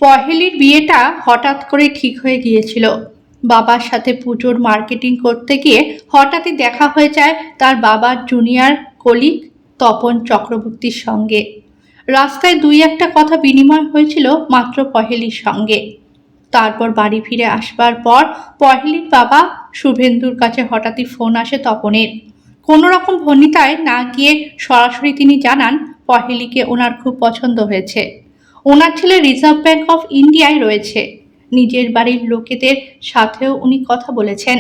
পহেলির বিয়েটা হঠাৎ করে ঠিক হয়ে গিয়েছিল। বাবার সাথে পুজোর মার্কেটিং করতে গিয়ে হঠাৎই দেখা হয়ে যায় তার বাবার জুনিয়র কলিগ তপন চক্রবর্তীর সঙ্গে। রাস্তায় দুই একটা কথা বিনিময় হয়েছিল মাত্র পহেলির সঙ্গে। তারপর বাড়ি ফিরে আসবার পর পহেলির বাবা শুভেন্দুর কাছে হঠাৎই ফোন আসে তপনের। কোনো রকম ভনিতায় না গিয়ে সরাসরি তিনি জানান পহেলিকে ওনার খুব পছন্দ হয়েছে। ওনার ছেলে রিজার্ভ ব্যাংক অফ ইন্ডিয়ায় রয়েছে। নিজের বাড়ির লোকেদের সাথেও উনি কথা বলেছেন।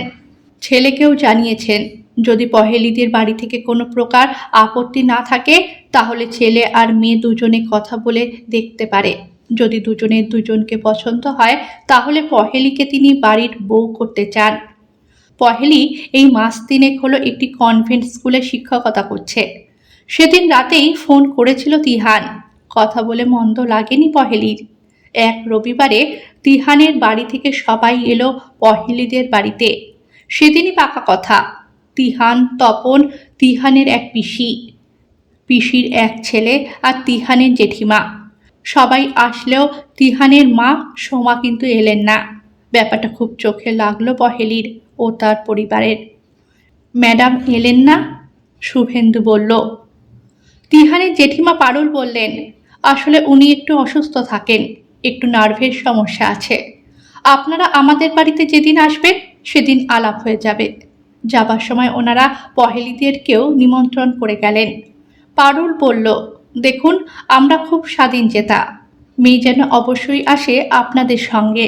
ছেলেকেও জানিয়েছেন যদি পহেলিদের বাড়ি থেকে কোনো প্রকার আপত্তি না থাকে তাহলে ছেলে আর মেয়ে দুজনে কথা বলে দেখতে পারে। যদি দুজনের দুজনকে পছন্দ হয় তাহলে পহেলিকে তিনি বাড়ির বউ করতে চান। পহেলি এই মাস তিনেক হলো একটি কনভেন্ট স্কুলে শিক্ষকতা করছে। সেদিন রাতেই ফোন করেছিল তিহান। কথা বলে মন্দ লাগেনি পহেলির। এক রবিবারে তিহানের বাড়ি থেকে সবাই এলো পহেলিদের বাড়িতে। সেদিনই পাকা কথা। তিহান, তপন, তিহানের এক পিসি, পিসির এক ছেলে আর তিহানের জেঠিমা সবাই আসলেও তিহানের মা সোমা কিন্তু এলেন না। ব্যাপারটা খুব চোখে লাগলো পহেলির ও তার পরিবারের। ম্যাডাম এলেন না? শুভেন্দু বলল। তিহানের জেঠিমা পারুল বললেন, আসলে উনি একটু অসুস্থ থাকেন, একটু নার্ভের সমস্যা আছে। আপনারা আমাদের বাড়িতে যেদিন আসবেন সেদিন আলাপ হয়ে যাবে। যাবার সময় ওনারা পহেলিদেরকেও নিমন্ত্রণ করে গেলেন। পারুল বলল, দেখুন আমরা খুব স্বাধীনচেতা। মেয়ে যেন অবশ্যই আসে আপনাদের সঙ্গে।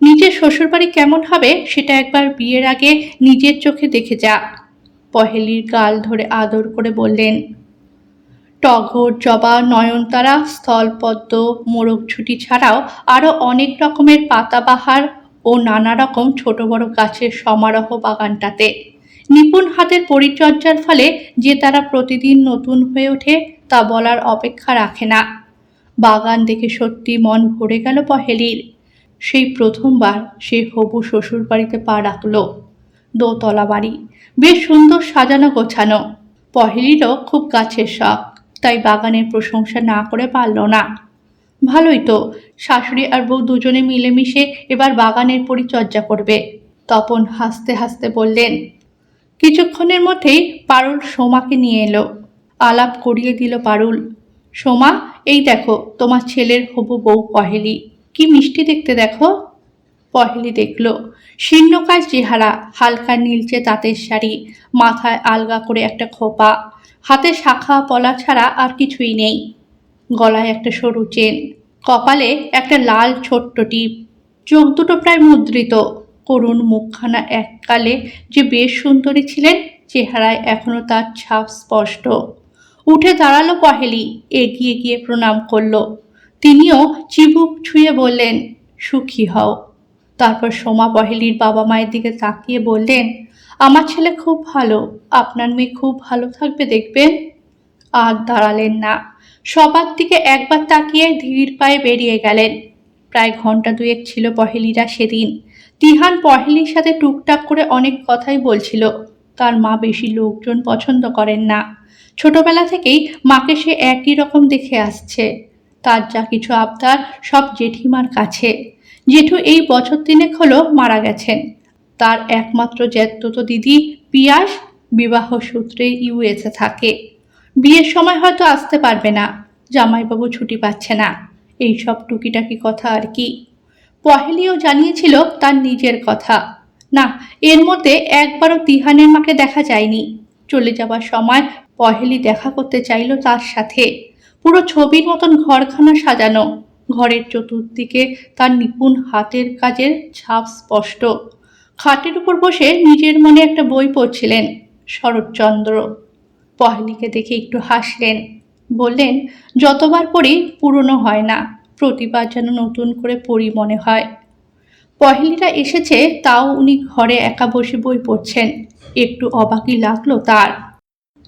নিজের শ্বশুরবাড়ি কেমন হবে সেটা একবার বিয়ের আগে নিজের চোখে দেখে যাক। পহেলির গাল ধরে আদর করে বললেন। টগর, জবা, নয়নতারা, স্থলপদ্ম, মোরগঝুটি ছাড়াও আরও অনেক রকমের পাতাবাহার ও নানা রকম ছোট বড় গাছের সমারোহ বাগানটাতে। নিপুণ হাতের পরিচর্যার ফলে যে তারা প্রতিদিন নতুন হয়ে ওঠে তা বলার অপেক্ষা রাখে না। বাগান দেখে সত্যি মন ভরে গেল পহেলির। সেই প্রথমবার সে হবু শ্বশুর বাড়িতে পা রাখল। দোতলা বাড়ি, বেশ সুন্দর সাজানো গোছানো। পহেলিরও খুব গাছের শখ, তাই বাগানের প্রশংসা না করে পারল না। ভালোই তো, শাশুড়ি আর বউ দুজনে মিলেমিশে এবার বাগানের পরিচর্যা করবে। তপন হাসতে হাসতে বললেন। কিছুক্ষণের মধ্যেই পারুল সোমাকে নিয়ে এলো। আলাপ করিয়ে দিল পারুল। সোমা, এই দেখো তোমার ছেলের হবু বউ পহেলি, কি মিষ্টি দেখতে দেখো। পহেলি দেখল। শীর্ণকায় চেহারা, হালকা নীলচে তাঁতের শাড়ি, মাথায় আলগা করে একটা খোপা, হাতে শাখা পলা ছাড়া আর কিছুই নেই। গলায় একটা সরু চেন, কপালে একটা লাল ছোট্ট টিপ, চোখ দুটো প্রায় মুদ্রিত। করুণ মুখখানা এককালে যে বেশ সুন্দরী ছিলেন, চেহারায় এখনো তার ছাপ স্পষ্ট। উঠে দাঁড়ালো পহেলি, এগিয়ে গিয়ে প্রণাম করল। তিনিও চিবুক ছুঁয়ে বললেন, সুখী হও। তারপর সোমা পহেলির বাবা মায়ের দিকে তাকিয়ে বললেন, আমার ছেলে খুব ভালো, আপনার মেয়ে খুব ভালো থাকবে দেখবেন। আর দাঁড়ালেন না, সবার দিকে একবার তাকিয়ে ধীর পায়ে বেরিয়ে গেলেন। প্রায় ঘন্টা দুয়েক ছিল পহেলিরা সেদিন। তিহান পহেলির সাথে টুকটাক করে অনেক কথাই বলছিল। তার মা বেশি লোকজন পছন্দ করেন না। ছোটবেলা থেকেই মাকে সে একই রকম দেখে আসছে। তার যা কিছু আবদার সব জেঠিমার কাছে। জেঠু এই বছর তিনেক হলো মারা গেছেন। তার একমাত্র জ্যাঠতো দিদি পিয়াস বিবাহ সূত্রে ইউএসএ থাকে। বিয়ের সময় হয়তো আসতে পারবে না, জামাইবাবু ছুটি পাচ্ছে না, এই সব টুকিটাকি কথা আর কি। পহেলিও জানিয়েছিল তার নিজের কথা। না, এর মধ্যে একবারও তিহানের মাকে দেখা যায়নি। চলে যাবার সময় পহেলি দেখা করতে চাইল তার সাথে। পুরো ছবির মতন ঘরখানা সাজানো, ঘরের চতুর্দিকে তার নিপুণ হাতের কাজের ছাপ স্পষ্ট। খাটের উপর বসে নিজের মনে একটা বই পড়ছিলেন, শরৎচন্দ্র। পহেলিকে দেখে একটু হাসলেন, বললেন, যতবার পড়ি পুরনো হয় না, প্রতিবার যেন নতুন করে পড়ি মনে হয়। পহেলিরা এসেছে তাও উনি ঘরে একা বসে বই পড়ছেন। একটু অবাকই লাগলো তার।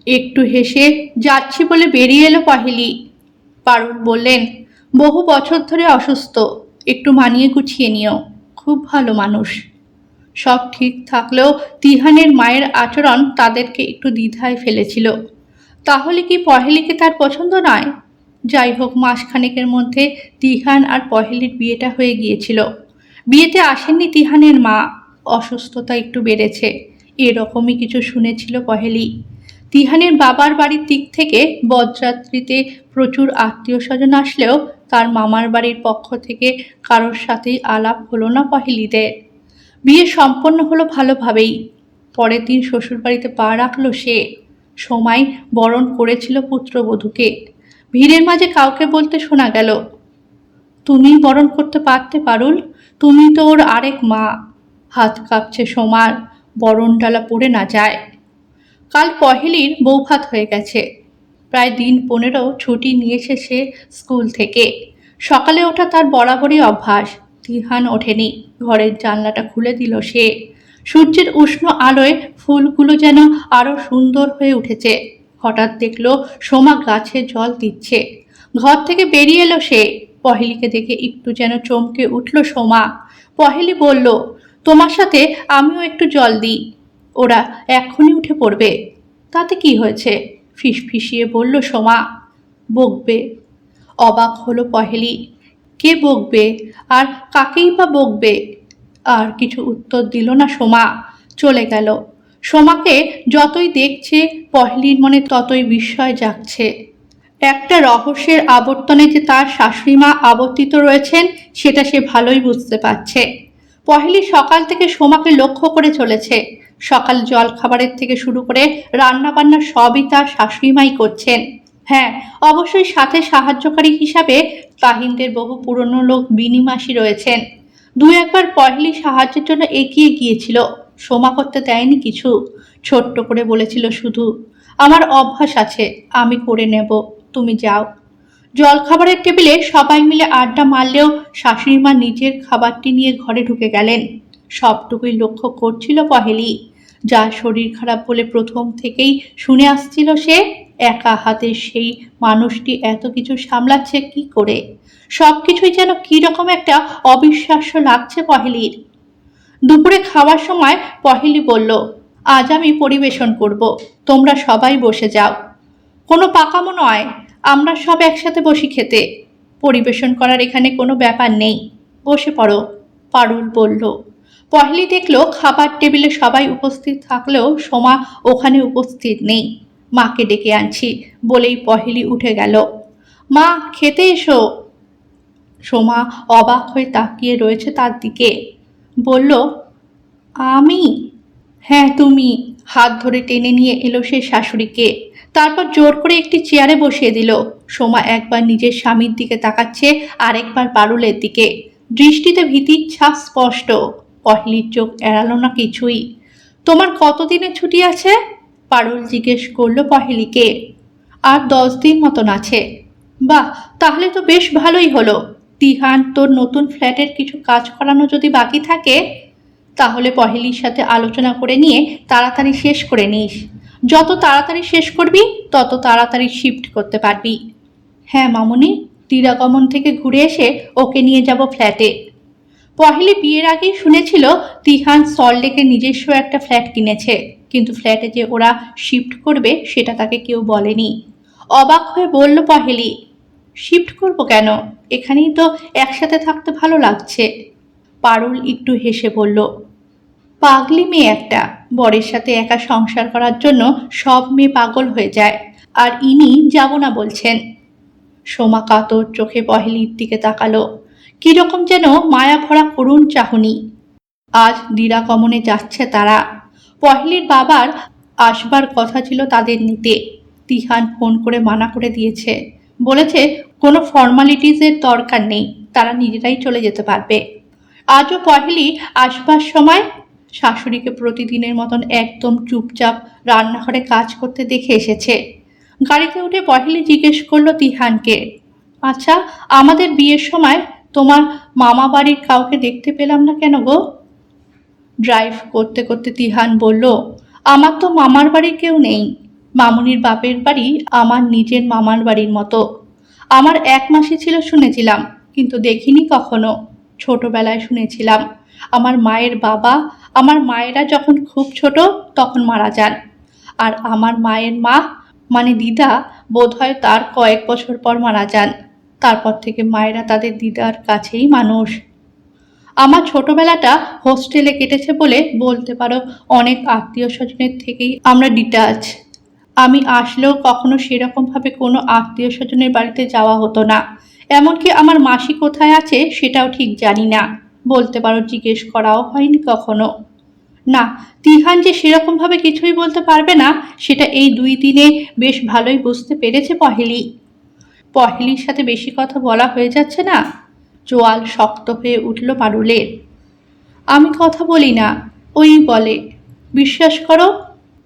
একটু হেসে যাচ্ছি বলে বেরিয়ে এলো পহেলি। পারুল বললেন, বহু বছর ধরে অসুস্থ, একটু মানিয়ে গুছিয়ে নিও, খুব ভালো মানুষ। সব ঠিক থাকলেও তিহানের মায়ের আচরণ তাদেরকে একটু দ্বিধায় ফেলেছিল। তাহলে কি পহেলিকে তার পছন্দ নয়? যাই হোক, মাসখানেকের মধ্যে তিহান আর পহেলির বিয়েটা হয়ে গিয়েছিল। বিয়েতে আসেননি তিহানের মা, অসুস্থতা একটু বেড়েছে, এরকমই কিছু শুনেছিল পহেলি। তিহানের বাবার বাড়ির দিক থেকে বরযাত্রীতে প্রচুর আত্মীয় স্বজন আসলেও তার মামার বাড়ির পক্ষ থেকে কারোর সাথেই আলাপ হলো না পহেলিদের। বিয়ে সম্পন্ন হলো ভালোভাবেই। পরের দিন শ্বশুরবাড়িতে পা রাখলো সে। সময় বরণ করেছিল পুত্রবধূকে। ভিড়ের মাঝে কাউকে বলতে শোনা গেল, তুমি বরণ করতে পারতে পারুল, তুমি তো ওর আরেক মা। হাত কাঁপছে সোমার, বরণ ডালা পড়ে না যায়। কাল পহেলির বৌভাত হয়ে গেছে। প্রায় দিন 15 ছুটি নিয়েছে সে স্কুল থেকে। সকালে ওঠা তার বরাবরই অভ্যাস। তিহান ওঠেনি, ঘরের জানলাটা খুলে দিল সে। সূর্যের উষ্ণ আলোয় ফুলগুলো যেন আরো সুন্দর হয়ে উঠেছে। হঠাৎ দেখলো সোমা গাছে জল দিচ্ছে। ঘর থেকে বেরিয়ে এলো সে। পহেলিকে দেখে একটু যেন চমকে উঠল সোমা। পহেলি বলল, তোমার সাথে আমিও একটু জল দিই। ওরা এক্ষুনি উঠে পড়বে। তাতে কি হয়েছে? ফিসফিসিয়ে বলল সোমা। বকবে। অবাক হলো পহেলি। কে বকবে? আর কাকেই বা বকবে? আর কিছু উত্তর দিল না সোমা, চলে গেল। সোমাকে যতই দেখছে পহেলির মনে ততই বিস্ময় জাগছে। একটা রহস্যের আবর্তনে যে তার শাশুড়িমা আবর্তিত রয়েছেন সেটা সে ভালোই বুঝতে পারছে। পহেলি সকাল থেকে সোমাকে লক্ষ্য করে চলেছে। সকাল জল খাবারের থেকে শুরু করে রান্না বান্না সবই তার শাশুড়িমাই করছেন। হ্যাঁ, অবশ্যই সাথে সাহায্যকারী হিসাবে তাহিনদের বহু পুরনো লোক বিনি মাসি রয়েছেন। দু একবার পহেলি সাহায্যের জন্য এগিয়ে গিয়েছিল, সোমা করতে দেয়নি কিছু। ছোট্ট করে বলেছিল শুধু, আমার অভ্যাস আছে, আমি করে নেব, তুমি যাও। জলখাবারের টেবিলে সবাই মিলে আড্ডা মারলেও শাশুড়িমা নিজের খাবারটি নিয়ে ঘরে ঢুকে গেলেন। সবটুকুই লক্ষ্য করছিল পহেলি। যার শরীর খারাপ বলে প্রথম থেকেই শুনে আসছিল সে, একা হাতে সেই মানুষটি এত কিছু সামলাচ্ছে কি করে? সবকিছুই যেন কিরকম একটা অবিশ্বাস্য লাগছে পহেলির। দুপুরে খাওয়ার সময় পহেলি বলল, আজ আমি পরিবেশন করব, তোমরা সবাই বসে যাও। কোনো পাকামো নয়, আমরা সব একসাথে বসি খেতে। পরিবেশন করার এখানে কোনো ব্যাপার নেই, বসে পড়ো, পারুল বলল। পহেলি দেখলো খাবার টেবিলে সবাই উপস্থিত থাকলেও সোমা ওখানে উপস্থিত নেই। মাকে ডেকে আনছি বলেই পহেলি উঠে গেল। মা, খেতে এসো। সোমা অবাক হয়ে তাকিয়ে রয়েছে তার দিকে। বলল, আমি? হ্যাঁ তুমি। হাত ধরে টেনে নিয়ে এলো সে শাশুড়িকে। তারপর জোর করে একটি চেয়ারে বসিয়ে দিল। সোমা একবার নিজের স্বামীর দিকে তাকাচ্ছে, আরেকবার পারুলের দিকে। দৃষ্টিতে ভীতির ছাপ স্পষ্ট। পহেলির চোখ এড়ালো না কিছুই। তোমার কতদিনের ছুটি আছে? পারুল জিজ্ঞেস করলো পহেলিকে। আর 10 দিন মতন আছে। বাহ, তাহলে তো বেশ ভালোই হলো। তিহান, তোর নতুন ফ্ল্যাটের কিছু কাজ করানো যদি বাকি থাকে তাহলে পহেলির সাথে আলোচনা করে নিয়ে তাড়াতাড়ি শেষ করে নিস। যত তাড়াতাড়ি শেষ করবি তত তাড়াতাড়ি শিফট করতে পারবি। হ্যাঁ মামুনি, দিরাগমন থেকে ঘুরে এসে ওকে নিয়ে যাব ফ্ল্যাটে। পহেলি বিয়ের আগেই শুনেছিল তিহান সল্টলেকে নিজস্ব একটা ফ্ল্যাট কিনেছে, কিন্তু ফ্ল্যাটে যে ওরা শিফট করবে সেটা তাকে কেউ বলেনি। অবাক হয়ে বলল পহেলি, শিফট করবো কেন? এখানেই তো একসাথে থাকতে ভালো লাগছে। পারুল একটু হেসে বলল, পাগলি মেয়ে একটা, বরের সাথে একা সংসার করার জন্য সব মেয়ে পাগল হয়ে যায়, আর ইনি যাব না বলছেন। সোমা কাতর চোখে পহেলির দিকে তাকালো, কিরকম যেন মায়া ভরা করুণ চাহনি। আজ দিরাগমনে যাচ্ছে তারা। পহেলির বাবার আসবার কথা ছিল তাদের নিতে। তিহান ফোন করে মানা করে দিয়েছে, বলেছে কোনো ফর্মালিটিসের দরকার নেই, তারা নিজেরাই চলে যেতে পারবে। আজও পহেলি আসবার সময় শাশুড়িকে প্রতিদিনের মতন একদম চুপচাপ রান্নাঘরে কাজ করতে দেখে এসেছে। গাড়িতে উঠে পহেলি জিজ্ঞেস করলো তিহানকে, আচ্ছা, আমাদের বিয়ের সময় তোমার মামা বাড়ির কাউকে দেখতে পেলাম না কেন গো? ড্রাইভ করতে করতে তিহান বলল, আমার তো মামার বাড়ি কেউ নেই। মামুনির বাপের বাড়ি আমার নিজের মামার বাড়ির মতো। আমার 1 মাসই ছিল শুনেছিলাম, কিন্তু দেখিনি কখনো। ছোটবেলায় শুনেছিলাম। আমার মায়ের বাবা, আমার মায়েরা যখন খুব ছোট তখন মারা যান। আর আমার মায়ের মা মানে দিদা বোধহয় তার কয়েক বছর পর মারা যান। তারপর থেকে মায়েরা তাদের দিদার কাছেই মানুষ। আমার ছোটবেলাটা হোস্টেলে কেটেছে বলে বলতে পারো অনেক আত্মীয় স্বজনের থেকেই আমরা ডিটাচ। আমি আসলেও কখনো সেরকমভাবে কোনো আত্মীয় স্বজনের বাড়িতে যাওয়া হতো না। এমনকি আমার মাসি কোথায় আছে সেটাও ঠিক জানি না। বলতে পারো জিজ্ঞেস করাও হয়নি কখনো। না, তিহান যে সেরকমভাবে কিছুই বলতে পারবে না সেটা এই 2 দিনে বেশ ভালোই বুঝতে পেরেছে পহেলি। পহেলির সাথে বেশি কথা বলা হয়ে যাচ্ছে না। চোয়াল শক্ত হয়ে উঠল পারুলের। আমি কথা বলি না, ওই বলে। বিশ্বাস করো।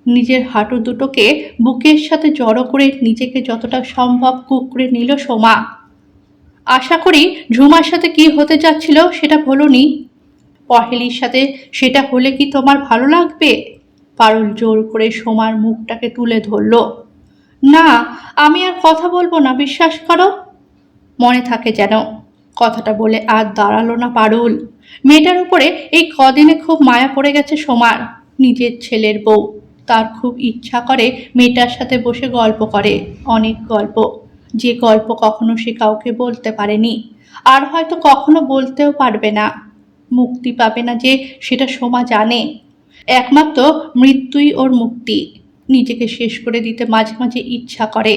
নিজের হাঁটু দুটোকে বুকের সাথে জড়ো করে নিজেকে যতটা সম্ভব কুঁকড়ে নিল সোমা। আশা করি ঝুমার সাথে কি হতে যাচ্ছিল সেটা বলোনি। পহেলির সাথে সেটা হলে কি তোমার ভালো লাগবে? পারুল জোর করে সোমার মুখটাকে তুলে ধরল। না, আমি আর কথা বলবো না, বিশ্বাস করো। মনে থাকে যেন। কথাটা বলে আর দাঁড়ালো না পারুল। মেয়েটার উপরে এই কদিনে খুব মায়া পড়ে গেছে সোমার। নিজের ছেলের বউ। তার খুব ইচ্ছা করে মেয়েটার সাথে বসে গল্প করে, অনেক গল্প, যে গল্প কখনো সে কাউকে বলতে পারেনি, আর হয়তো কখনো বলতেও পারবে না। মুক্তি পাবে না যে সেটা সোমা জানে। একমাত্র মৃত্যুই ওর মুক্তি। নিজেকে শেষ করে দিতে মাঝে মাঝে ইচ্ছা করে,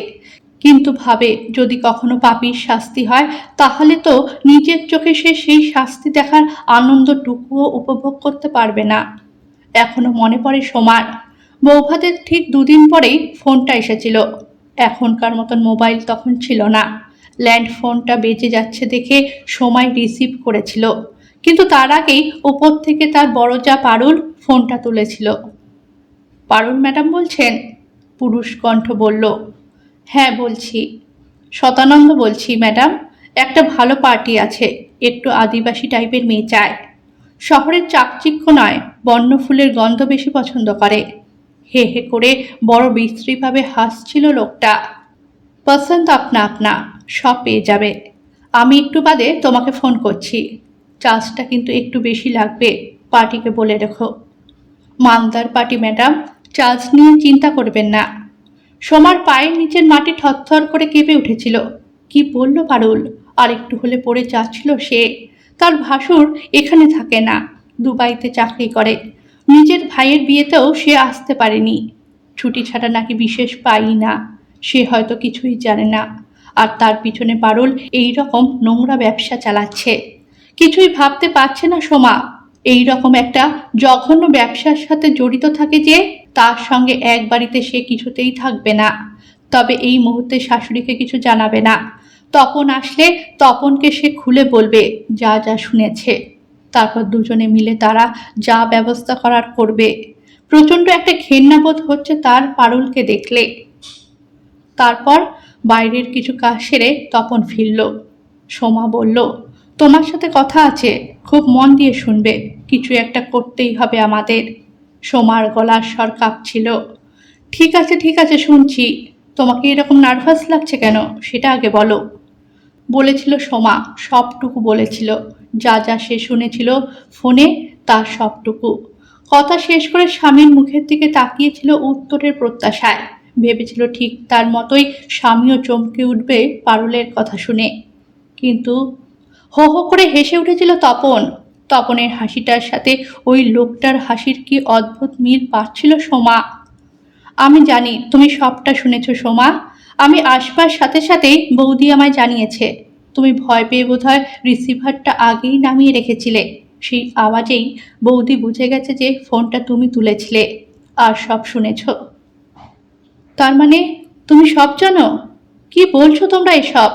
কিন্তু ভাবে যদি কখনো পাপীর শাস্তি হয় তাহলে তো নিজের চোখে সে সেই শাস্তি দেখার আনন্দটুকুও উপভোগ করতে পারবে না। এখনো মনে পড়ে সোমার বৌভাতের ঠিক 2 দিন পরেই ফোনটা এসেছিল। এখনকার মতন মোবাইল তখন ছিল না। ল্যান্ড ফোনটা বেজে যাচ্ছে দেখে সময় রিসিভ করেছিল, কিন্তু তার আগেই ওপর থেকে তার বড় যা পারুল ফোনটা তুলেছিল। পারুল ম্যাডাম বলছেন? পুরুষ কণ্ঠ বলল। হ্যাঁ বলছি। শতানন্দ বলছি ম্যাডাম। একটা ভালো পার্টি আছে, একটু আদিবাসী টাইপের মেয়ে চায়। শহরের চাকচিক্য নয়, বন্য ফুলের গন্ধ বেশি পছন্দ করে। হে হে করে বড় বিশ্রীভাবে হাসছিল লোকটা। পছন্দ আপনা আপনা, সব পেয়ে যাবে। আমি একটু বাদে তোমাকে ফোন করছি। চার্জটা কিন্তু একটু বেশি লাগবে, পার্টিকে বলে রেখো। মালদার পার্টি ম্যাডাম, চার্জ নিয়ে চিন্তা করবেন না। সোমার পায়ের নিচের মাটি থরথর করে কেঁপে উঠেছিল। কি বলল পারুল? আর একটু হলে পড়ে যাচ্ছিল সে। তার ভাসুর এখানে থাকে না, দুবাইতে চাকরি করে। নিজের ভাইয়ের বিয়েতেও সে আসতে পারেনি। ছুটি ছাড়া নাকি বিশেষ পাই না। সে হয়তো কিছুই জানে না। আর তার পিছনে পারুল এই রকম নোংরা ব্যবসা চালাচ্ছে। কিছুই ভাবতে পারছে না সোমা। এই রকম একটা জঘন্য ব্যবসার সাথে জড়িত থাকে যে, তার সঙ্গে এক বাড়িতে সে কিছুতেই থাকবে না। তবে এই মুহূর্তে শাশুড়িকে কিছু জানাবে না। তপন আসলে তপনকে সে খুলে বলবে যা যা শুনেছে। তারপর দুজনে মিলে তারা যা ব্যবস্থা করার করবে। প্রচণ্ড একটা ঘেন্নাবোধ হচ্ছে তার পারুলকে দেখলে। তারপর বাইরের কিছু কাজ সেরে তপন ফিরল। সোমা বলল, তোমার সাথে কথা আছে, খুব মন দিয়ে শুনবে। কিছু একটা করতেই হবে আমাদের। সোমার গলার স্বর কাঁপছিল। ঠিক আছে শুনছি। তোমাকে এরকম নার্ভাস লাগছে কেন সেটা আগে বলো। বলেছিল সোমা, সবটুকু বলেছিল। যা যা সে শুনেছিল ফোনে, তার সবটুকু। কথা শেষ করে স্বামীর মুখের দিকে তাকিয়েছিল উত্তরের প্রত্যাশায়। ভেবেছিল ঠিক তার মতোই স্বামীও চমকে উঠবে পারুলের কথা শুনে। কিন্তু হো হো করে হেসে উঠেছিল তপন। তপনের হাসিটার সাথে ওই লোকটার হাসির কি অদ্ভুত মিল পাচ্ছিল সোমা। আমি জানি তুমি সবটা শুনেছ সোমা। আমি আসবার সাথে সাথেই বৌদি আমায় জানিয়েছে। তুমি ভয় পেয়ে বোধহয় রিসিভারটা আগেই নামিয়ে রেখেছিলে। সেই আওয়াজেই বৌদি বুঝে গেছে যে ফোনটা তুমি তুলেছিলে আর সব শুনেছ। তার মানে তুমি সব জানো? কি বলছো তোমরা এসব?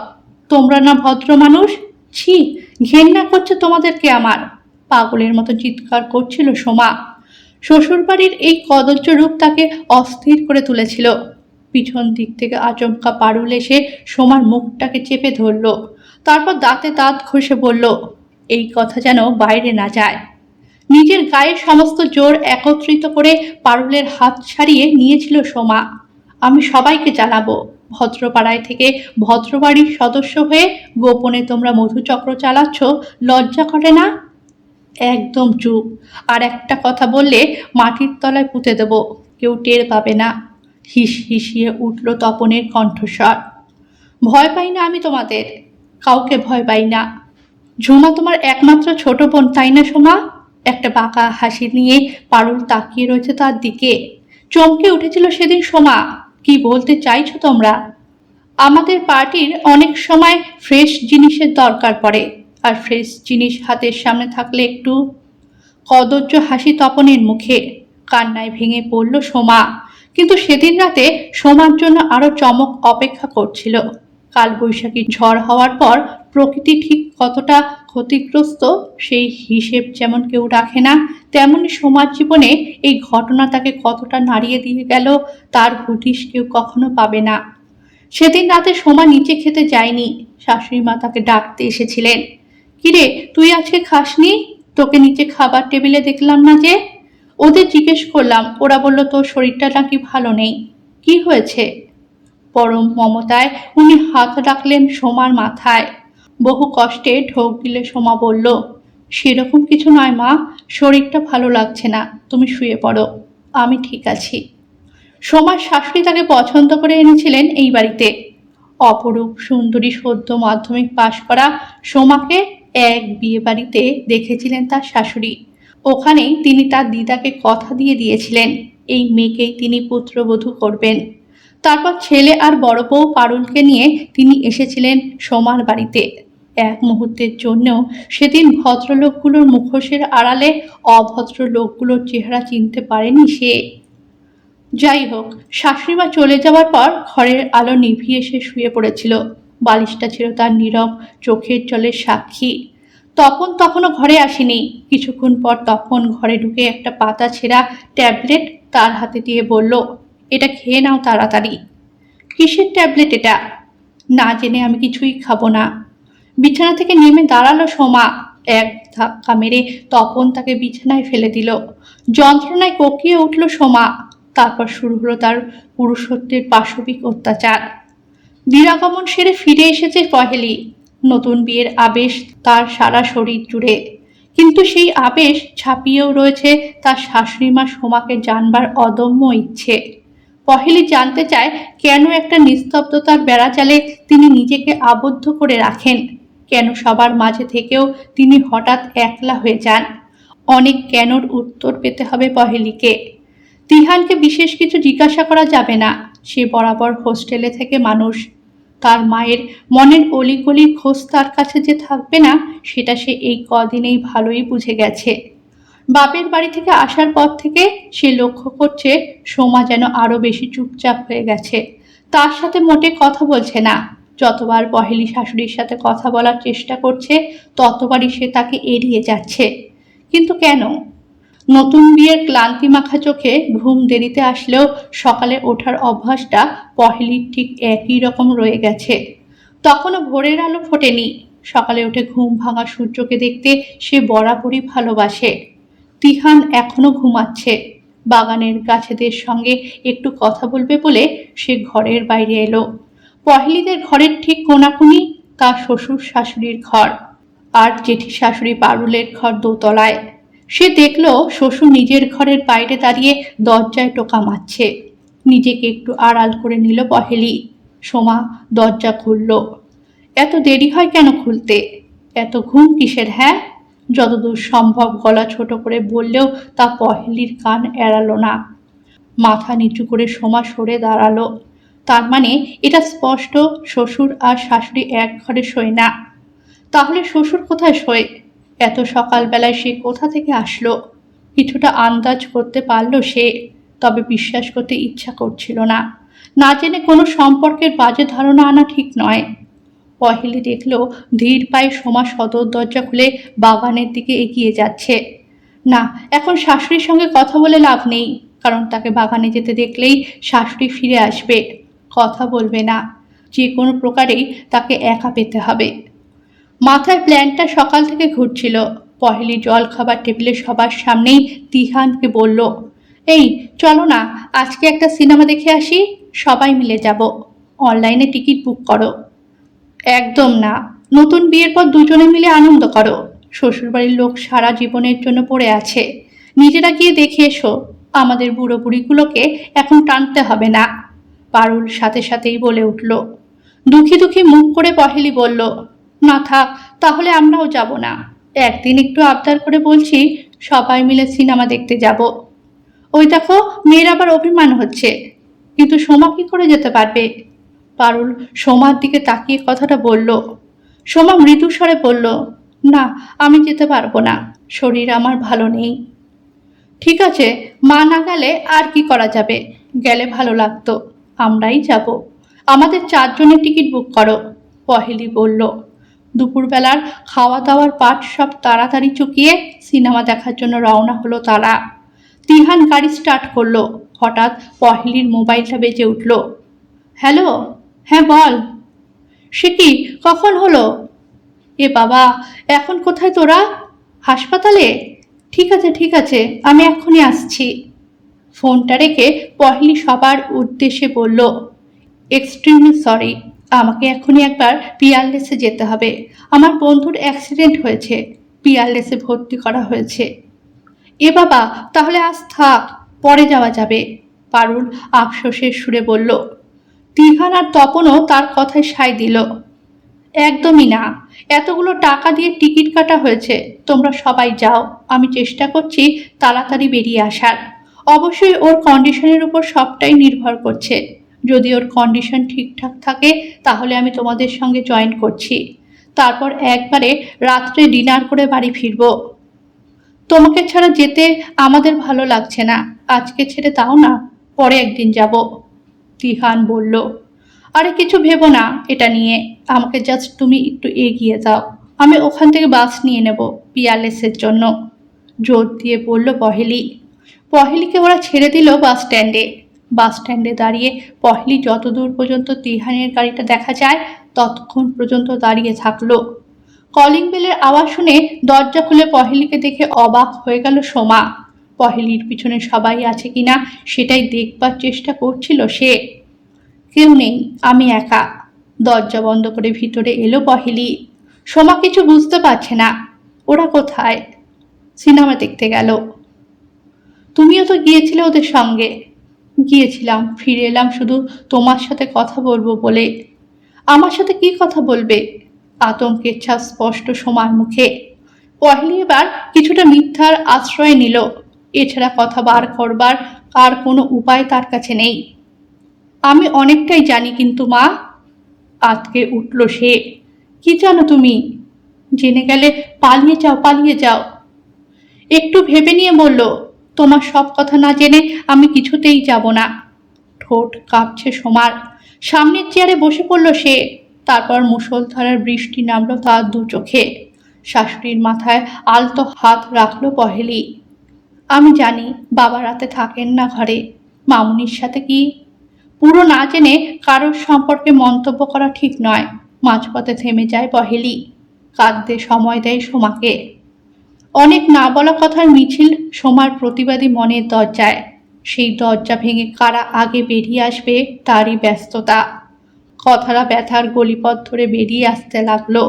তোমরা না ভদ্র মানুষ? ছি, ঘেন্না করছে তোমাদেরকে আমার। পাগলের মতো চিৎকার করছিল সোমা। শ্বশুরবাড়ির এই কদর্য রূপ তাকে অস্থির করে তুলেছিল। পিছন দিক থেকে আচমকা পারুল এসে সোমার মুখটাকে চেপে ধরল। তারপর দাঁতে দাঁত ঘষে বলল, এই কথা যেন বাইরে না যায়। নিজের গায়ে সমস্ত জোর একত্রিত করে পারুলের হাত ছাড়িয়ে নিয়েছিল সোমা। আমি সবাইকে জানাবো। ভদ্রপাড়ায় থেকে ভদ্রবাড়ির সদস্য হয়ে গোপনে তোমরা মধুচক্র চালাচ্ছ, লজ্জা করে না? একদম চুপ। আর একটা কথা বললে মাটির তলায় পুঁতে দেব, কেউ টের পাবে না। হিস হিসিয়ে উঠল তপনের কণ্ঠস্বর। ভয় পাই না আমি তোমাদের, কাউকে ভয় পাই না। ঝুমা তোমার একমাত্র ছোট বোন, তাই না সোমা? একটা বাঁকা হাসি নিয়ে পারুল তাকিয়ে রয়েছে তার দিকে। চমকে উঠেছিল সেদিন সোমা। কি বলতে চাইছো তোমরা? আমাদের পার্টির অনেক সময় ফ্রেশ জিনিসের দরকার পড়ে, আর ফ্রেশ জিনিস হাতের সামনে থাকলে একটু। কদর্য হাসি তপনের মুখে। কান্নায় ভেঙে পড়ল সোমা। কিন্তু সেদিন রাতে সোমার জন্য আরো চমক অপেক্ষা করছিল। কালবৈশাখী ঝড় হওয়ার পর প্রকৃতি ঠিক কতটা ক্ষতিগ্রস্ত সেই হিসেব যেমন কেউ রাখে না, তেমনি সোমার জীবনে এই ঘটনা তাকে কতটা নাড়িয়ে দিয়ে গেল তার হুদিস কেউ কখনো পাবে না। সেদিন রাতে সোমা নিচে খেতে যায়নি। শাশুড়ি মা তাকে ডাকতে এসেছিলেন। কিরে, তুই আজকে খাসনি? তোকে নিচে খাবার টেবিলে দেখলাম না যে। ওদের জিজ্ঞেস করলাম, ওরা বলল তোর শরীরটা নাকি ভালো নেই। কি হয়েছে? পরম মমতায় উনি হাত রাখলেন সোমার মাথায়। বহু কষ্টে ঢোক গিলে সোমা বলল, সেরকম কিছু নয় মা, শরীরটা ভালো লাগছে না, তুমি শুয়ে পড়ো, আমি ঠিক আছি। সোমার শাশুড়ি তাকে পছন্দ করে এনেছিলেন এই বাড়িতে। অপরূপ সুন্দরী সদ্য মাধ্যমিক পাশ করা সোমাকে এক বিয়ে বাড়িতে দেখেছিলেন তার শাশুড়ি। ওখানেই তিনি তার দিদাকে কথা দিয়ে দিয়েছিলেন এই মেয়েকেই তিনি পুত্রবধূ করবেন। তারপর ছেলে আর বড় বউ পারুলকে নিয়ে তিনি এসেছিলেন সোমার বাড়িতে। এক মুহূর্তের জন্যও সেদিন ভদ্রলোকগুলোর মুখোশের আড়ালে অভদ্র লোকগুলোর চেহারা চিনতে পারেনি সে। যাই হোক, শাশুড়িমা চলে যাওয়ার পর ঘরের আলো নিভিয়ে সে শুয়ে পড়েছিল। বালিশটা ছিল তার নীরব চোখের জলের সাক্ষী। তপন তখনও ঘরে আসেনি। কিছুক্ষণ পর তপন ঘরে ঢুকে একটা পাতা ছেঁড়া ট্যাবলেট তার হাতে দিয়ে বলল, এটা খেয়ে নাও তাড়াতাড়ি। কিসের ট্যাবলেট এটা? না জেনে আমি কিছুই খাবো না। বিছানা থেকে নেমে দাঁড়ালো সোমা। এক ধাক্কা মেরে তপন তাকে বিছানায় ফেলে দিল। যন্ত্রণায় কোকিয়ে উঠল সোমা। তারপর শুরু হলো তার পুরুষত্বের পাশবিক অত্যাচার। দিরাগমন সেরে ফিরে এসেছে পহেলি। নতুন বিয়ের আবেশ তার সারা শরীর জুড়ে। কিন্তু সেই আবেশ ছাপিয়েও রয়েছে তার শাশুড়ি মা সোমাকে জানবার অদম্য ইচ্ছে। পহেলি জানতে চায় কেন একটা নিস্তব্ধতার বেড়াজালে তিনি নিজেকে আবদ্ধ করে রাখেন, কেন সবার মাঝে থেকেও তিনি হঠাৎ একলা হয়ে যান। অনেক কেনর উত্তর পেতে হবে পহেলিকে। তিহানকে বিশেষ কিছু জিজ্ঞাসা করা যাবে না, সে বরাবর হোস্টেলে থেকে মানুষ। তার মায়ের মনের অলিগলির খোঁজ তার কাছে যে থাকবে না, সেটা সে এই কদিনেই ভালোই বুঝে গেছে। বাপের বাড়ি থেকে আসার পর থেকে সে লক্ষ্য করছে সোমা যেন আরো বেশি চুপচাপ হয়ে গেছে। তার সাথে মোটে কথা বলছে না। যতবার পহেলি শাশুড়ির সাথে কথা বলার চেষ্টা করছে, ততবারই সে তাকে এড়িয়ে যাচ্ছে। কিন্তু কেন? নতুন বিয়ের ক্লান্তি মাখা চোখে ঘুম দেরিতে আসলেও সকালে ওঠার অভ্যাসটা পহেলির ঠিক একই রকম রয়ে গেছে। তখনও ভোরের আলো ফোটেনি। সকালে উঠে ঘুম ভাঙা সূর্যকে দেখতে সে বরাবরই ভালোবাসে। তিহান এখনো ঘুমাচ্ছে। বাগানের গাছেদের সঙ্গে একটু কথা বলবে বলে সে ঘরের বাইরে এলো। পহেলিদের ঘরের ঠিক কোনাকুনি তার শ্বশুর শাশুড়ির ঘর, আর জেঠি শাশুড়ি পারুলের ঘর দোতলায়। সে দেখল শ্বশুর নিজের ঘরের বাইরে দাঁড়িয়ে দরজায় টোকা মারছে। নিজেকে একটু আড়াল করে নিল পহেলি। সোমা দরজা খুলল। এত দেরি হয় কেন খুলতে? এত ঘুম কিসের, হ্যাঁ? যতদূর সম্ভব গলা ছোট করে বললেও তা পহেলির কান এড়ালো না। মাথা নিচু করে সোমা সরে দাঁড়ালো। তার মানে এটা স্পষ্ট শ্বশুর আর শাশুড়ি এক ঘরে শোয় না। তাহলে শ্বশুর কোথায় শোয়? এত সকালবেলায় সে কোথা থেকে আসলো? কিছুটা আন্দাজ করতে পারল সে, তবে বিশ্বাস করতে ইচ্ছা করছিল না। না জেনে কোনো সম্পর্কের বাজে ধারণা আনা ঠিক নয়। পহেলি দেখল ধীর পায়ে সোমা সদর দরজা খুলে বাগানের দিকে এগিয়ে যাচ্ছে। না, এখন শাশুড়ির সঙ্গে কথা বলে লাভ নেই, কারণ তাকে বাগানে যেতে দেখলেই শাশুড়ি ফিরে আসবে। কথা বলবে না, যে কোনো প্রকারেই তাকে একা পেতে হবে। মাথায় প্ল্যানটা সকাল থেকে ঘুরছিল। পহেলি জল খাবার টেবিলে সবার সামনেই তিহানকে বলল, এই চলো না, আজকে একটা সিনেমা দেখে আসি, সবাই মিলে যাব, অনলাইনে টিকিট বুক করো। একদম না, নতুন বিয়ের পর দুজনে মিলে আনন্দ করো। শ্বশুরবাড়ির লোক সারা জীবনের জন্য পড়ে আছে, নিজেরা গিয়ে দেখে এসো। আমাদের বুড়ো বুড়িগুলোকে এখন টানতে হবে না। পারুল সাথে সাথেই বলে উঠল। দুঃখী দুঃখী মুখ করে পহেলি বলল, না থাক, তাহলে আমরাও যাব না। একদিন একটু আবদার করে বলছি সবাই মিলে সিনেমা দেখতে যাব। ওই দেখো, মেয়ের আবার অভিমান হচ্ছে। কিন্তু সোমা কি করে যেতে পারবে? পারুল সোমার দিকে তাকিয়ে কথাটা বলল। সোমা মৃদু স্বরে বলল, না, আমি যেতে পারবো না, শরীর আমার ভালো নেই। ঠিক আছে, মা না গেলে আর কি করা যাবে, গেলে ভালো লাগতো, আমরাই যাব। আমাদের 4 জনের টিকিট বুক করো, পহেলি বলল। দুপুরবেলার খাওয়া দাওয়ার পাট সব তাড়াতাড়ি চুকিয়ে সিনেমা দেখার জন্য রওনা হলো তারা। তিহান গাড়ি স্টার্ট করলো। হঠাৎ পহেলির মোবাইলটা বেজে উঠল। হ্যালো, হ্যাঁ বল। সে কি, কখন হলো? এ বাবা, এখন কোথায় তোরা? হাসপাতালে? ঠিক আছে ঠিক আছে, আমি এক্ষুনি আসছি। ফোনটা রেখে পহেলি সবার উদ্দেশ্যে বলল, এক্সট্রিমলি সরি, আমাকে এখনই একবার পিয়ারলেসে যেতে হবে। আমার বন্ধুর অ্যাক্সিডেন্ট হয়েছে, পিয়ারলেসে ভর্তি করা হয়েছে। এ বাবা, তাহলে আজ থাক, পরে যাওয়া যাবে, পারুল আফসোসের সুরে বলল। তিহান আর তপনও তার কথায় সায় দিল। একদমই না, এতগুলো টাকা দিয়ে টিকিট কাটা হয়েছে, তোমরা সবাই যাও, আমি চেষ্টা করছি তাড়াতাড়ি বেরিয়ে আসার। অবশ্যই ওর কন্ডিশনের উপর সবটাই নির্ভর করছে। যদি ওর কন্ডিশন ঠিকঠাক থাকে তাহলে আমি তোমাদের সঙ্গে জয়েন করছি, তারপর একবারে রাত্রে ডিনার করে বাড়ি ফিরবো। তোমাকে ছাড়া যেতে আমাদের ভালো লাগছে না, আজকে ছেড়ে দাও না, পরে একদিন যাব, তিহান বলল। আরে কিছু ভেবো না এটা নিয়ে, আমাকে জাস্ট তুমি একটু এগিয়ে যাও, আমি ওখান থেকে বাস নিয়ে নেব পিয়ারলেসের জন্য, জোর দিয়ে বলল পহেলি। পহেলিকে ওরা ছেড়ে দিল বাস স্ট্যান্ডে। বাস স্ট্যান্ডে দাঁড়িয়ে পহেলি যতদূর পর্যন্ত তিহানের গাড়িটা দেখা যায় ততক্ষণ পর্যন্ত দাঁড়িয়ে থাকলো। কলিং বেলের আওয়াজ শুনে দরজা খুলে পহেলিকে দেখে অবাক হয়ে গেল সোমা। পহেলির পিছনে সবাই আছে কিনা সেটাই দেখবার চেষ্টা করছিল সে। কেউ নেই, আমি একা। দরজা বন্ধ করে ভিতরে এলো পহেলি। সোমা কিছু বুঝতে পারছে না, ওরা কোথায়? সিনেমা দেখতে গেল। তুমিও তো গিয়েছিলে ওদের সঙ্গে। গিয়েছিলাম, ফিরে এলাম শুধু তোমার সাথে কথা বলবো বলে। আমার সাথে কি কথা বলবে? আতঙ্কের ছাপ স্পষ্ট সোমার মুখে। পহেলি এবার কিছুটা মিথ্যার আশ্রয় নিল, এছাড়া কথা বার করবার আর কোনো উপায় তার কাছে নেই। আমি অনেকটাই জানি কিন্তু মা। আতকে উঠল সে। কি জানো তুমি? জেনে গেলে পালিয়ে যাও, পালিয়ে যাও। একটু ভেবে নিয়ে বলল, তোমার সব কথা না জেনে আমি কিছুতেই যাব না। ঠোঁট কাঁপছে সোমার। সামনের চেয়ারে বসে পড়ল সে। তারপর মুষলধারার বৃষ্টি নামলো তার দু চোখে। শাশুড়ির মাথায় আলতো হাত রাখলো পহেলি। আমি জানি বাবা রাতে থাকেন না ঘরে। মামুনির সাথে কি? পুরো না জেনে কারোর সম্পর্কে মন্তব্য করা ঠিক নয়। মাঝপথে থেমে যায় পহেলি, কাঁদতে সময় দেয় সোমাকে। অনেক না বলা কথার মিছিল সোমার প্রতিবাদী মনের দরজায়। সেই দরজা ভেঙে কারা আগে বেরিয়ে আসবে তারই ব্যস্ততা। কথাটা ব্যথার গলিপথ ধরে বেরিয়ে আসতে লাগলো।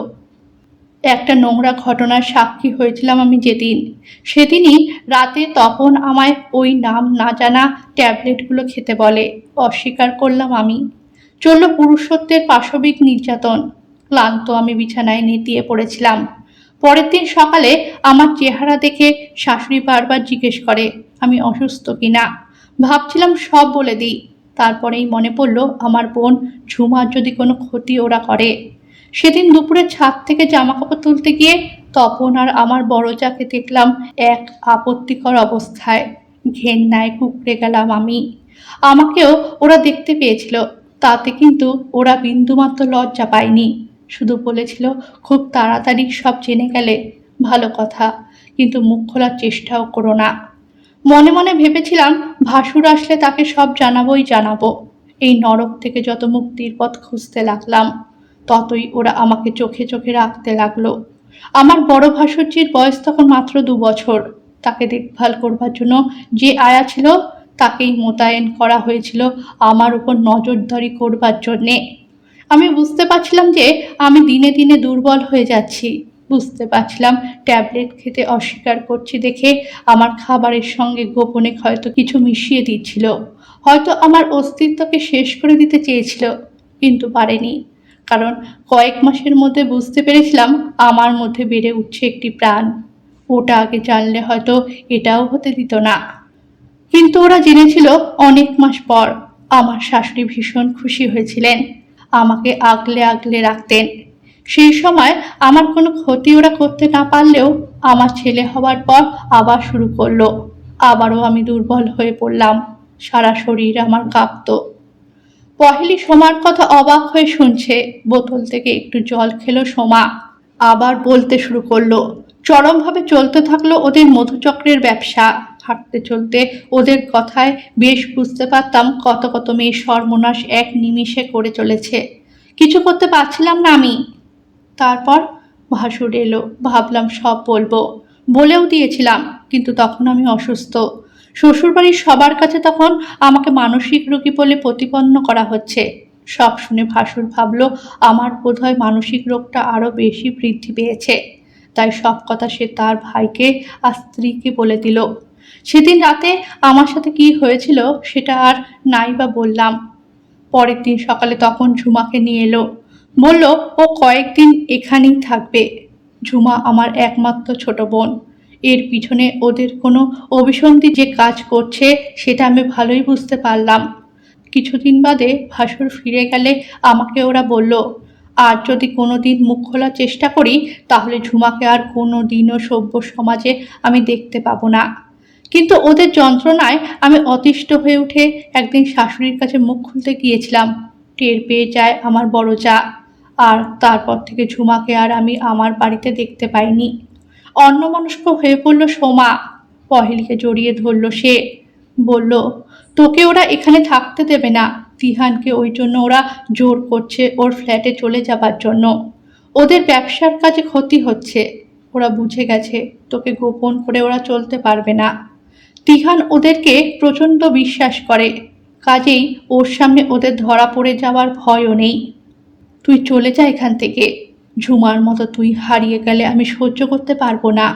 একটা নোংরা ঘটনার সাক্ষী হয়েছিলাম আমি যেদিন। সেদিনই রাতে তপন আমায় ওই নাম না জানা ট্যাবলেটগুলো খেতে বলে। অস্বীকার করলাম আমি। চলল পুরুষত্বের পাশবিক নির্যাতন। ক্লান্ত আমি বিছানায় নেতিয়ে পড়েছিলাম। পরের দিন সকালে আমার চেহারা দেখে শাশুড়ি বারবার জিজ্ঞেস করে আমি অসুস্থ কিনা। ভাবছিলাম সব বলে দিই, তারপরেই মনে পড়ল আমার বোন ঝুমার যদি কোনো ক্ষতি ওরা করে। সেদিন দুপুরে ছাদ থেকে জামাকাপড় তুলতে গিয়ে তপন আর আমার বড় যাকে দেখলাম এক আপত্তিকর অবস্থায়। ঘেন্নায় কুঁকড়ে গেলাম আমি। আমাকেও ওরা দেখতে পেয়েছিল, তাতে কিন্তু ওরা বিন্দুমাত্র লজ্জা পায়নি। শুধু বলেছিল খুব তাড়াতাড়ি সব জেনে গেলে ভালো কথা, কিন্তু মুখ খোলার চেষ্টাও করো না। মনে মনে ভেবেছিলাম ভাসুর আসলে তাকে সব জানাবো। এই নরক থেকে যত মুক্তির পথ খুঁজতে লাগলাম ততই ওরা আমাকে চোখে চোখে রাখতে লাগলো। আমার বড় ভাসুরজির বয়স তখন মাত্র 2 বছর। তাকে দেখভাল করবার জন্য যে আয়া ছিল তাকেই মোতায়েন করা হয়েছিল আমার উপর নজরদারি করবার জন্যে। আমি বুঝতে পারছিলাম যে আমি দিনে দিনে দুর্বল হয়ে যাচ্ছি। বুঝতে পারছিলাম ট্যাবলেট খেতে অস্বীকার করছি দেখে আমার খাবারের সঙ্গে গোপনে হয়তো কিছু মিশিয়ে দিচ্ছিল, হয়তো আমার অস্তিত্বকে শেষ করে দিতে চেয়েছিল, কিন্তু পারেনি। কারণ কয়েক মাসের মধ্যে বুঝতে পেরেছিলাম আমার মধ্যে বেড়ে উঠছে একটি প্রাণ। ওটা আগে জানলে হয়তো এটাও হতে দিত না। কিন্তু ওরা জেনেছিল অনেক মাস পর। আমার শাশুড়ি ভীষণ খুশি হয়েছিলেন, আমাকে আগলে আগলে রাখতেন। সেই সময় আমার কোনো ক্ষতি ওরা করতে না পারলেও আমার ছেলে হওয়ার পর আবার শুরু করলো। আবারও আমি দুর্বল হয়ে পড়লাম, সারা শরীর আমার কাঁপতো। পহেলি সোমার কথা অবাক হয়ে শুনছে। বোতল থেকে একটু জল খেলো সোমা, আবার বলতে শুরু করলো। চরমভাবে চলতে থাকলো ওদের মধুচক্রের ব্যবসা। হাঁটতে চলতে ওদের কথায় বেশ বুঝতে পারতাম কত কত মেয়ে সর্বনাশ এক নিমিষে করে চলেছে। কিছু করতে পারছিলাম না আমি। তারপর ভাসুর এলো, ভাবলাম সব বলবো, বলেও দিয়েছিলাম, কিন্তু তখন আমি অসুস্থ। শ্বশুরবাড়ির সবার কাছে তখন আমাকে মানসিক রোগী বলে প্রতিপন্ন করা হচ্ছে। সব শুনে ভাসুর ভাবলো আমার বোধহয় মানসিক রোগটা আরো বেশি বৃদ্ধি পেয়েছে। তাই সব কথা সে তার ভাইকে আর স্ত্রীকে বলে দিল। সেদিন রাতে আমার সাথে কি হয়েছিল সেটা আর নাই বা বললাম। পরের দিন সকালে তখন ঝুমাকে নিয়ে এলো, বলল ও কয়েকদিন এখানেই থাকবে। ঝুমা আমার একমাত্র ছোট বোন। এর পিছনে ওদের কোনো অভিসন্ধি যে কাজ করছে সেটা আমি ভালোই বুঝতে পারলাম। কিছুদিন বাদে ভাসুর ফিরে গেলে আমাকে ওরা বলল, আর যদি কোনো দিন মুখ খোলার চেষ্টা করি তাহলে ঝুমাকে আর কোনো দিনও সভ্য সমাজে আমি দেখতে পাবো না। কিন্তু ওদের যন্ত্রণায় আমি অতিষ্ঠ হয়ে উঠে একদিন শাশুড়ির কাছে মুখ খুলতে গিয়েছিলাম। টের পেয়ে যায় আমার বড় যা। আর তারপর থেকে ঝুমাকে আর আমি আমার বাড়িতে দেখতে পাইনি। অন্যমনস্ক হয়ে পড়ল সোমা। পহেলিকে জড়িয়ে ধরল সে, বলল, তোকে ওরা এখানে থাকতে দেবে না। তিহানকে ওই জন্য ওরা জোর করছে ওর ফ্ল্যাটে চলে যাবার জন্য। ওদের ব্যবসার কাজে ক্ষতি হচ্ছে। ওরা বুঝে গেছে তোকে গোপন করে ওরা চলতে পারবে না। তিহান ওদেরকে প্রচণ্ড বিশ্বাস করে, কাজেই ওর সামনে ওদের ধরা পড়ে যাওয়ার ভয়ও নেই। তুই চলে যা এখান থেকে। ঝুমার মতো তুই হারিয়ে গেলে আমি সহ্য করতে পারবো না।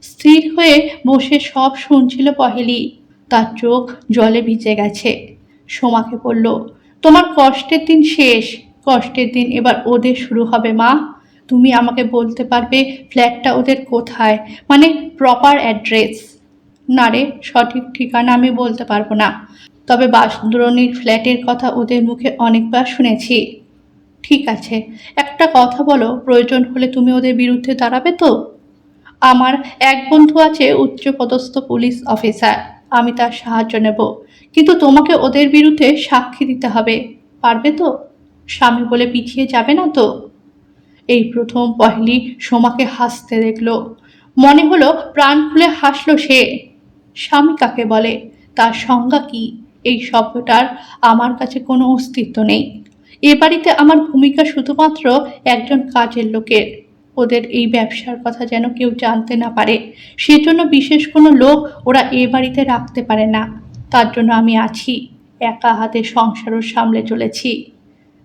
স্থির হয়ে বসে সব শুনছিল পহেলি, তার চোখ জলে ভিজে গেছে। সোমাকে বলল, তোমার কষ্টের দিন শেষ। কষ্টের দিন এবার ওদের শুরু হবে মা। তুমি আমাকে বলতে পারবে ফ্ল্যাটটা ওদের কোথায়, মানে প্রপার অ্যাড্রেস? না রে, সঠিক ঠিকানা আমি বলতে পারবো না, তবে বাসুদ্রনীর ফ্ল্যাটের কথা ওদের মুখে অনেকবার শুনেছি। ঠিক আছে, একটা কথা বলো, প্রয়োজন হলে তুমি ওদের বিরুদ্ধে দাঁড়াবে তো? আমার এক বন্ধু আছে উচ্চপদস্থ পুলিশ অফিসার, আমি তার সাহায্য নেব, কিন্তু তোমাকে ওদের বিরুদ্ধে সাক্ষী দিতে হবে। পারবে তো? স্বামী বলে পিছিয়ে যাবে না তো? এই প্রথম পহেলি সোমাকে হাসতে দেখল। মনে হলো প্রাণ খুলে হাসল সে। স্বামী কাকে বলে, তার সংজ্ঞা কি, এই শব্দটার আমার কাছে কোনো অস্তিত্ব নেই। এ বাড়িতে আমার ভূমিকা শুধুমাত্র একজন কাজের লোকের। ওদের এই ব্যবসার কথা যেন কেউ জানতে না পারে, সেজন্য বিশেষ কোনো লোক ওরা এ বাড়িতে রাখতে পারে না। তার জন্য আমি আছি, একা হাতে সংসারও সামলে চলেছি,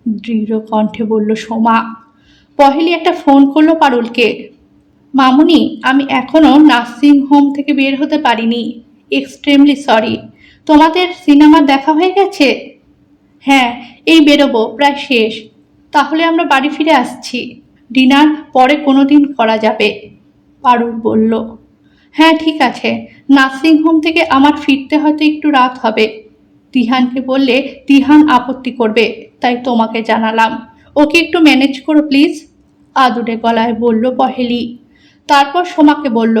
দৃঢ় কণ্ঠে বলল সোমা। পহেলি একটা ফোন করলো পারুলকে। মামুনি, আমি এখনো নার্সিং হোম থেকে বের হতে পারিনি। Extremely sorry. তোমাদের সিনেমা দেখা হয়ে গেছে? হ্যাঁ, এই বেরোবো, প্রায় শেষ। তাহলে আমরা বাড়ি ফিরে আসছি। ডিনার পরে কোনো দিন করা যাবে, পারুল বলল। হ্যাঁ ঠিক আছে, নার্সিংহোম থেকে আমার ফিরতে হয়তো একটু রাত হবে। তিহানকে বললে তিহান আপত্তি করবে, তাই তোমাকে জানালাম। ওকে একটু ম্যানেজ করো প্লিজ, আদুরে গলায় বলল পহেলি। তারপর সোমাকে বলল,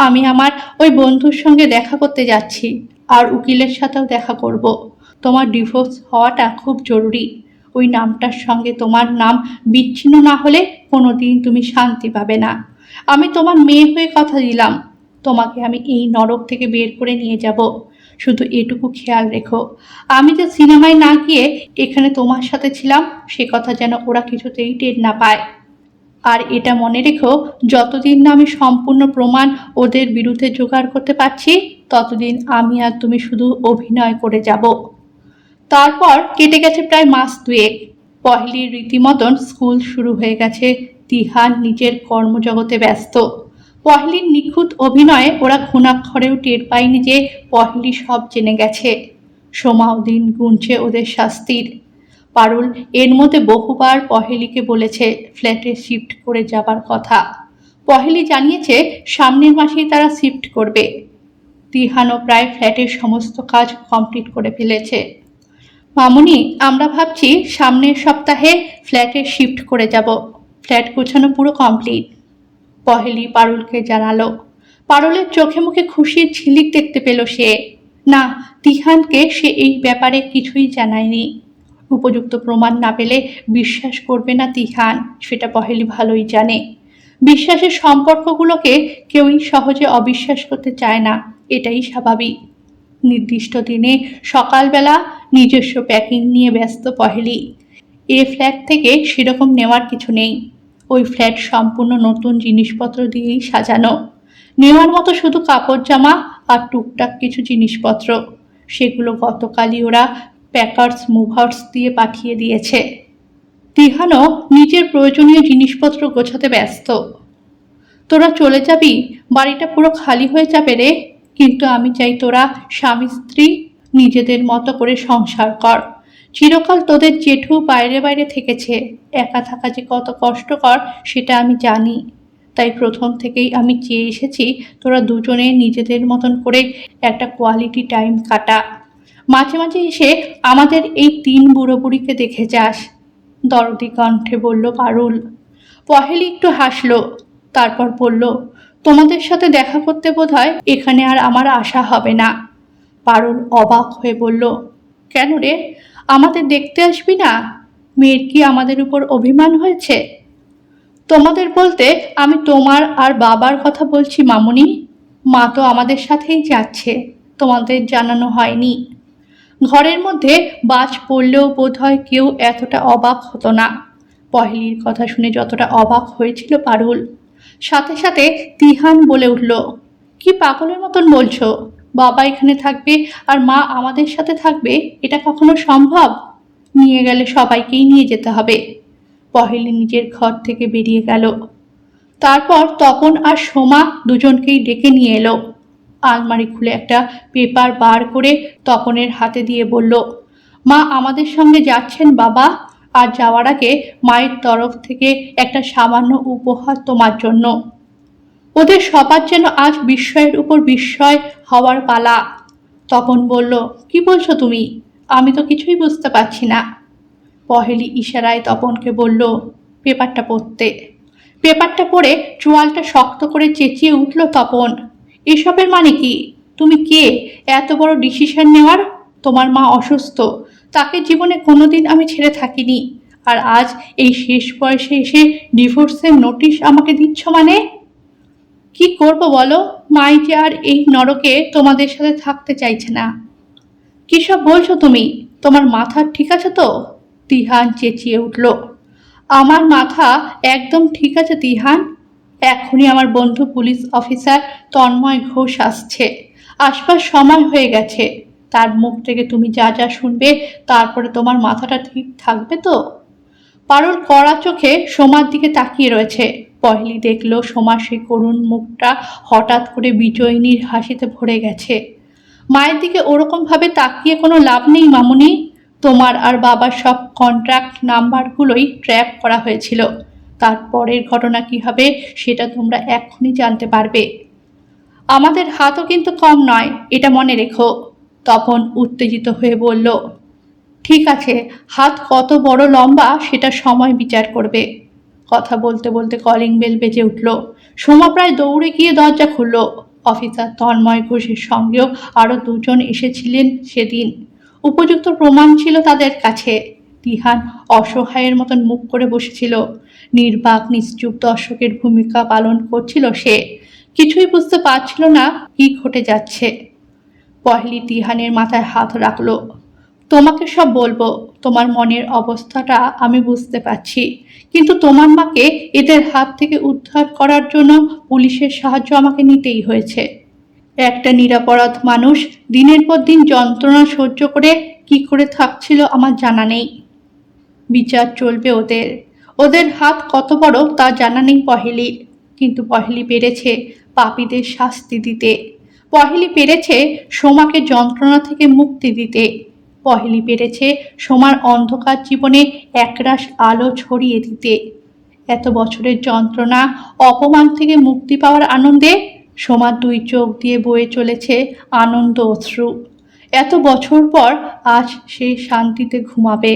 আমি আমার ওই বন্ধুর সঙ্গে দেখা করতে যাচ্ছি, আর উকিলের সাথেও দেখা করব। তোমার ডিভোর্স হওয়াটা খুব জরুরি। ওই নামটার সঙ্গে তোমার নাম বিচ্ছিন্ন না হলে কোনো দিন তুমি শান্তি পাবে না। আমি তোমার মেয়ে হয়ে কথা দিলাম, তোমাকে আমি এই নরক থেকে বের করে নিয়ে যাব। শুধু এটুকু খেয়াল রেখো, আমি যে সিনেমায় না গিয়ে এখানে তোমার সাথে ছিলাম সে কথা যেন ওরা কিছুতেই টের না পায়। আর এটা মনে রেখো, যতদিন না আমি সম্পূর্ণ প্রমাণ ওদের বিরুদ্ধে জোগাড় করতে পারছি ততদিন আমি আর তুমি শুধু অভিনয় করে যাব। তারপর কেটে গেছে প্রায় মাস দুয়েক। পহেলির রীতিমতন স্কুল শুরু হয়ে গেছে। তিহান নিজের কর্মজগতে ব্যস্ত। পহেলির নিখুঁত অভিনয়ে ওরা ঘুণাক্ষরেও টের পায়নি যে পহেলি সব জেনে গেছে। সোমাও দিন গুনছে ওদের শাস্তির। পারুল এর মধ্যে বহুবার পহেলিকে বলেছে ফ্ল্যাটে শিফট করে যাবার কথা। পহেলি জানিয়েছে সামনের মাসেই তারা শিফট করবে। তিহানও প্রায় ফ্ল্যাটের সমস্ত কাজ কমপ্লিট করে ফেলেছে। মামুনি, আমরা ভাবছি সামনের সপ্তাহে ফ্ল্যাটে শিফট করে যাব। ফ্ল্যাট গোছানো পুরো কমপ্লিট, পহেলি পারুলকে জানালো। পারুলের চোখে মুখে খুশির ঝিলিক দেখতে পেল সে। না, তিহানকে সে এই ব্যাপারে কিছুই জানায়নি। উপযুক্ত প্রমাণ না পেলে বিশ্বাস করবে না তিহান, সেটা পহেলি ভালোই জানে। বিশ্বাসের সম্পর্কগুলোকে কেউই সহজে অবিশ্বাস করতে চায় না, এটাই স্বাভাবিক। নির্দিষ্ট দিনে সকালবেলা নিজস্ব প্যাকিং নিয়ে ব্যস্ত পহেলি। এ ফ্ল্যাট থেকে সেরকম নেওয়ার কিছু নেই। ওই ফ্ল্যাট সম্পূর্ণ নতুন জিনিসপত্র দিয়েই সাজানো। নেওয়ার মতো শুধু কাপড় জামা আর টুকটাক কিছু জিনিসপত্র। সেগুলো গতকালই ওরা প্যাকার্স মুভার্স দিয়ে পাঠিয়ে দিয়েছে। তিহানও নিজের প্রয়োজনীয় জিনিসপত্র গোছাতে ব্যস্ত। তোরা চলে যাবি, বাড়িটা পুরো খালি হয়ে যাবে রে। কিন্তু আমি চাই তোরা স্বামী স্ত্রী নিজেদের মতো করে সংসার কর। চিরকাল তোদের জেঠু বাইরে বাইরে থেকেছে, একা থাকা যে কত কষ্টকর সেটা আমি জানি। তাই প্রথম থেকেই আমি চেয়ে এসেছি তোরা দুজনে নিজেদের মতন করে একটা কোয়ালিটি টাইম কাটা। মাঝে মাঝে এসে আমাদের এই 3 বুড়ো বুড়িকে দেখে যাস, দরদি কণ্ঠে বলল পারুল। পহেলি একটু হাসলো, তারপর বলল, তোমাদের সাথে দেখা করতে বোধহয় এখানে আর আমার আশা হবে না। পারুল অবাক হয়ে বলল, কেন রে, আমাদের দেখতে আসবি না? মেয়ের কি আমাদের উপর অভিমান হয়েছে? তোমাদের বলতে আমি তোমার আর বাবার কথা বলছি মামুনি। মা তো আমাদের সাথেই যাচ্ছে, তোমাদের জানানো হয়নি। ঘরের মধ্যে বাজ পড়লেও বোধহয় কেউ এতটা অবাক হতো না পহেলির কথা শুনে যতটা অবাক হয়েছিল পারুল। সাথে সাথে তিহান বলে উঠল, কি পাগলের মতন বলছো? বাবা এখানে থাকবে আর মা আমাদের সাথে থাকবে, এটা কখনো সম্ভব? নিয়ে গেলে সবাইকেই নিয়ে যেতে হবে। পহেলি নিজের ঘর থেকে বেরিয়ে গেল। তারপর তপন আর সোমা দুজনকেই ডেকে নিয়ে এলো। আলমারি খুলে একটা পেপার বার করে তপনের হাতে দিয়ে বলল, মা আমাদের সঙ্গে যাচ্ছেন বাবা, আর যাওয়ার আগে মায়ের তরফ থেকে একটা সামান্য উপহার তোমার জন্য। ওদের সবার যেন আজ বিস্ময়ের উপর বিস্ময় হওয়ার পালা। তপন বলল, কি বলছো তুমি? আমি তো কিছুই বুঝতে পারছি না। পহেলি ইশারায় তপনকে বলল, পেপারটা পড়তে। পেপারটা পড়ে চোয়ালটা শক্ত করে চেঁচিয়ে উঠল তপন, এসবের মানে কি? তুমি কে এত বড় ডিসিশন নেওয়ার? তোমার মা অসুস্থ, তাকে জীবনে কোনোদিন আমি ছেড়ে থাকিনি, আর আজ এই শেষ বয়সে এসে ডিভোর্সের নোটিশ আমাকে দিচ্ছ মানে? কি করব বলো, মাই যে আর এই নরকে তোমাদের সাথে থাকতে চাইছে না। কী সব বলছো তুমি? তোমার মাথা ঠিক আছে তো? তিহান চেঁচিয়ে উঠল। আমার মাথা একদম ঠিক আছে তিহান। এখনই আমার বন্ধু পুলিশ অফিসার তন্ময় ঘোষ আসছে, আসবার সময় হয়ে গেছে। তার মুখ থেকে তুমি যা যা শুনবে তারপরে তোমার মাথাটা ঠিক থাকবে তো? পারুল কড়া চোখে সোমার দিকে তাকিয়ে রয়েছে। পহেলি দেখল সোমার সেই করুণ মুখটা হঠাৎ করে বিজয়িনীর হাসিতে ভরে গেছে। মায়ের দিকে ওরকমভাবে তাকিয়ে কোনো লাভ নেই মামুনি। তোমার আর বাবার সব কন্ট্রাক্ট নাম্বারগুলোই ট্র্যাপ করা হয়েছিল। তারপরের ঘটনা কি হবে সেটা তোমরা এক্ষুনি জানতে পারবে। আমাদের হাতও কিন্তু কম নয়, এটা মনে রেখো। তপন উত্তেজিত হয়ে বলল, ঠিক আছে, হাত কত বড় লম্বা সেটা সময় বিচার করবে। কথা বলতে বলতে কলিং বেল বেজে উঠল। সোমা প্রায় দৌড়ে গিয়ে দরজা খুলল। অফিসার তন্ময় ঘোষের সঙ্গেও আরও দুজন এসেছিলেন সেদিন। উপযুক্ত প্রমাণ ছিল তাদের কাছে। তিহান অসহায়ের মতন মুখ করে বসেছিল। নির্বাক নিশ্চুপ দর্শকের ভূমিকা পালন করছিল সে। কিছুই বুঝতে পারছিল না কি ঘটে যাচ্ছে। পহেলি তিহানের মাথায় হাত রাখল। তোমাকে সব বলবো, তোমার মনের অবস্থাটা আমি বুঝতে পারছি, কিন্তু তোমার মাকে এদের হাত থেকে উদ্ধার করার জন্য পুলিশের সাহায্য আমাকে নিতেই হয়েছে। একটা নিরপরাধ মানুষ দিনের পর দিন যন্ত্রণা সহ্য করে কি করে থাকছিল আমার জানা নেই। বিচার চলবে ওদের। ওদের হাত কত বড় তা জানা নেই পহেলির, কিন্তু পহেলি পেরেছে পাপীদের শাস্তি দিতে। পহেলি পেরেছে সোমাকে যন্ত্রণা থেকে মুক্তি দিতে। পহেলি পেরেছে সোমার অন্ধকার জীবনে একরাশ আলো ছড়িয়ে দিতে। এত বছরের যন্ত্রণা, অপমান থেকে মুক্তি পাওয়ার আনন্দে সোমার দুই চোখ দিয়ে বয়ে চলেছে আনন্দ অশ্রু। এত বছর পর আজ সে শান্তিতে ঘুমাবে।